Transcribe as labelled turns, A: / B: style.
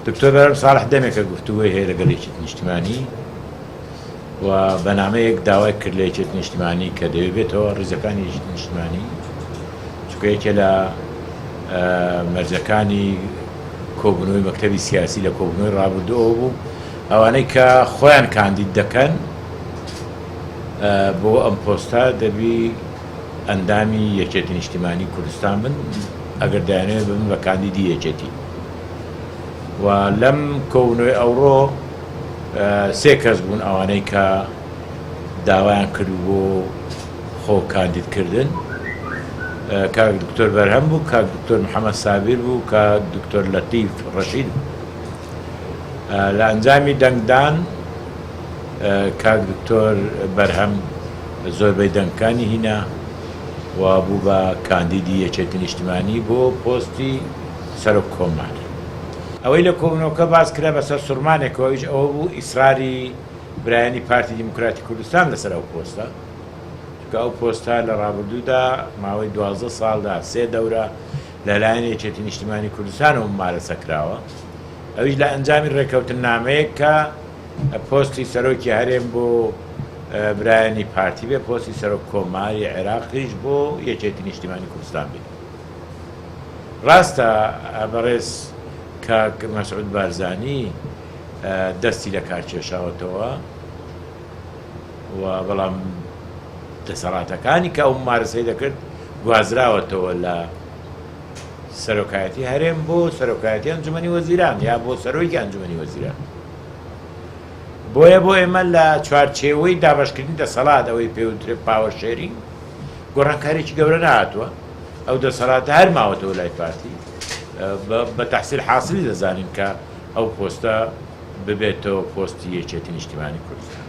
A: دکتۆر بەرهەم ساڵح دەمێکە گفتوگۆی هەیە لەگەڵ یەکێتی نیشتیمانی و بەنامەیەک داوای کرد لە یەکێتی نیشتیمانی کە دەوێت بێتەوە ڕیزەکانی یەکێتی نیشتیمانی چونکە یەکێ لە مەرجەکانی کۆبوونەوەی مەکتەبی سیاسی لە کۆبوونەوەی ڕابردووەوە بوو ئەوانەی کە خۆیان کاندید دەکەن بۆ ئەم پۆستە دەبی ئەندامی یەکێتی نیشتیمانی کوردستان بن ئەگەر دایانەوێت بن بە کاندیدی یەکێتی و لەم کۆبوونەوەی ئەوڕۆ سێ کەس بوون ئەوانەی کە داوایان کرد بۆ خۆ کاندیدکردن کاک دکتۆر بەرهەم بوو، کاک دکتۆر محەممەد سابیر بوو، کاک دکتۆر لەتیف ڕەشید لە ئەنجامی دەنگدان کاک دکتۆر بەرهەم زۆربەی دەنگەکانی هینا و بوو بە کاندیدی یەکێتی نیشتیمانی بۆ پۆستی سەرۆک کۆمار. ئەوەی لە کۆبوونەوەکە باس کرا بەسەر سوورمانێکەوەیش ئەوە بوو ئیسراری برایانی پارتی دیموکراتی کوردستان لەسەر ئەو پۆستە، چونکە ئەو پۆستە لە ڕابردوودا ماوەی 12 ساڵدا 3 دەورە لەلایەن یەکێتی نیشتیمانی کوردستانەوە ممارەسە کراوە. ئەویش لە ئەنجامی ڕێکەوتن نامەیەک کە پۆستی سەرۆکی هەرێم بۆ برایانی پارتی بێ، پۆستی سەرۆک کۆماری عێراقیش بۆ یەکێتی نیشتیمانی کوردستان بێت. ڕاستە بەڕێز کاک مەسعود بارزانی دەستی لە کار کێشاوەتەوە و بەڵام دەسەڵاتەکانی کە ئەو ممارەسەی دەکرد گوازراوەتەوە لە سەرۆکایەتی هەرێم بۆ سەرۆکایەتی ئەنجومەنی وەزیران یا بۆ سەرۆکی ئەنجومەنی وەزیران. بۆیە بۆ ئێمە لە چوارچێوەی دابەشکردنی دەسەڵات ئەوەی پێوترێت پاوەر شێرینگ گۆڕانکاریی گەورە نهاتووە، ئەو دەسەڵاتە هەر ماوەتەوە لای پارتی بە تەحسیل حاصلی دەزانین کە ئەو پۆستە ببێتەوە پۆستی یەکێتی نیشتیمانی کوردستان.